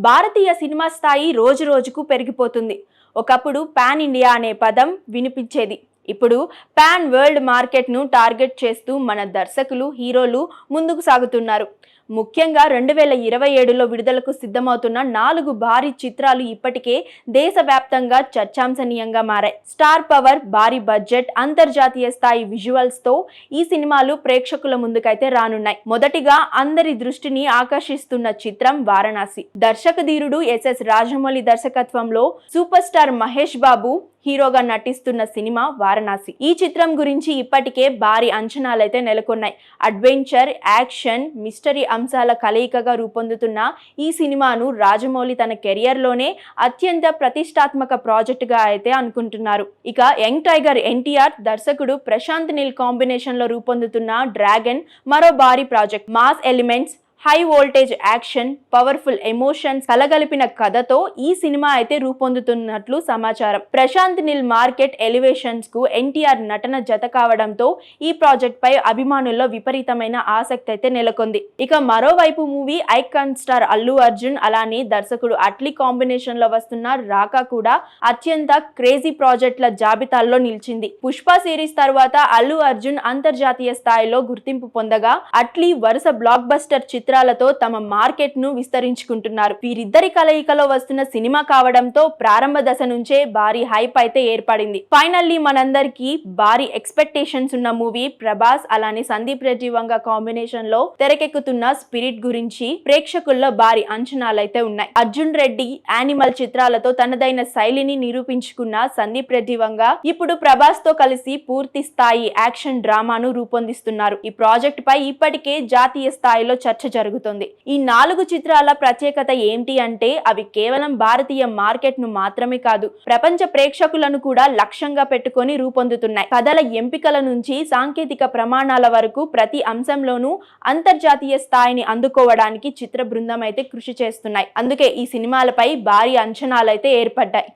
భారతీయ cinema స్థాయి రోజు రోజుకు పెరిగిపోతుంది. ఒకప్పుడు పాన్ ఇండియా అనే పదం వినిపించేది. ఇప్పుడు పాన్ వరల్డ్ మార్కెట్ను టార్గెట్ చేస్తూ మన దర్శకులు, హీరోలు ముందుకు సాగుతున్నారు. ముఖ్యంగా 2027లో విడుదలకు సిద్ధమవుతున్న 4 భారీ చిత్రాలు ఇప్పటికే దేశవ్యాప్తంగా చర్చాంశనీయంగా మారాయి. స్టార్ పవర్, భారీ బడ్జెట్, అంతర్జాతీయ స్థాయి విజువల్స్ తో ఈ సినిమాలు ప్రేక్షకుల ముందుకైతే రానున్నాయి. మొదటిగా అందరి దృష్టిని ఆకర్షిస్తున్న చిత్రం వారణాసి. దర్శకధీరుడు ఎస్ఎస్ రాజమౌళి దర్శకత్వంలో సూపర్ స్టార్ మహేష్ బాబు హీరోగా నటిస్తున్న సినిమా వారణాసి. ఈ చిత్రం గురించి ఇప్పటికే భారీ అంచనాలైతే నెలకొన్నాయి. అడ్వెంచర్, యాక్షన్, మిస్టరీ అంశాల కలయికగా రూపొందుతున్న ఈ సినిమాను రాజమౌళి తన కెరియర్లోనే అత్యంత ప్రతిష్టాత్మక ప్రాజెక్టుగా అయితే అనుకుంటున్నారు. ఇక యంగ్ టైగర్ ఎన్టీఆర్, దర్శకుడు ప్రశాంత్ నీల్ కాంబినేషన్లో రూపొందుతున్న డ్రాగన్ మరో భారీ project. Mass elements, high voltage action, powerful emotions కలగలిపిన కథతో ఈ సినిమా అయితే రూపొందుతున్నట్లు సమాచారం. ప్రశాంత్ నీల్ మార్కెట్ ఎలివేషన్స్ కు ఎన్టీఆర్ నటన జత కావడంతో ఈ ప్రాజెక్ట్ పై అభిమానుల్లో విపరీతమైన ఆసక్తి అయితే నెలకొంది. ఇక మరోవైపు movie icon star Allu Arjun అలానే దర్శకుడు అట్లీ కాంబినేషన్ లో వస్తున్న రాకా కూడా అత్యంత క్రేజీ ప్రాజెక్టుల జాబితాల్లో నిలిచింది. పుష్ప సిరీస్ తర్వాత అల్లు అర్జున్ అంతర్జాతీయ స్థాయిలో గుర్తింపు పొందగా, అట్లీ వరుస బ్లాక్ బస్టర్ చిత్రాలతో తమ మార్కెట్ ను విస్తరించుకుంటున్నారు. వీరిద్దరి కలయికలో వస్తున్న సినిమా కావడంతో ప్రారంభ దశ నుంచే భారీ హైప్ అయితే ఏర్పడింది. ఫైనల్లీ మనందరికీ భారీ ఎక్స్పెక్టేషన్స్ ఉన్న మూవీ ప్రభాస్ అలానే సందీప్ రెడ్డి వంగ కాంబినేషన్ లో తెరకెక్కుతున్న స్పిరిట్ గురించి ప్రేక్షకుల్లో భారీ అంచనాలైతే ఉన్నాయి. అర్జున్ రెడ్డి, యానిమల్ చిత్రాలతో తనదైన శైలిని నిరూపించుకున్న సందీప్ రెడ్డి వంగ ఇప్పుడు ప్రభాస్ తో కలిసి పూర్తి స్థాయి యాక్షన్ డ్రామాను రూపొందిస్తున్నారు. ఈ ప్రాజెక్ట్ పై ఇప్పటికే జాతీయ స్థాయిలో చర్చ జరుగుతుంది. ఈ 4 చిత్రాల ప్రత్యేకత ఏంటి అంటే అవి కేవలం భారతీయ మార్కెట్ ను మాత్రమే కాదు, ప్రపంచ ప్రేక్షకులను కూడా లక్ష్యంగా పెట్టుకొని రూపొందుతున్నాయి. కథల ఎంపికల నుంచి సాంకేతిక ప్రమాణాల వరకు ప్రతి అంశంలోనూ అంతర్జాతీయ స్థాయిని అందుకోవడానికి చిత్ర బృందం అయితే కృషి చేస్తున్నాయి. అందుకే ఈ సినిమాలపై భారీ అంచనాలైతే ఏర్పడ్డాయి.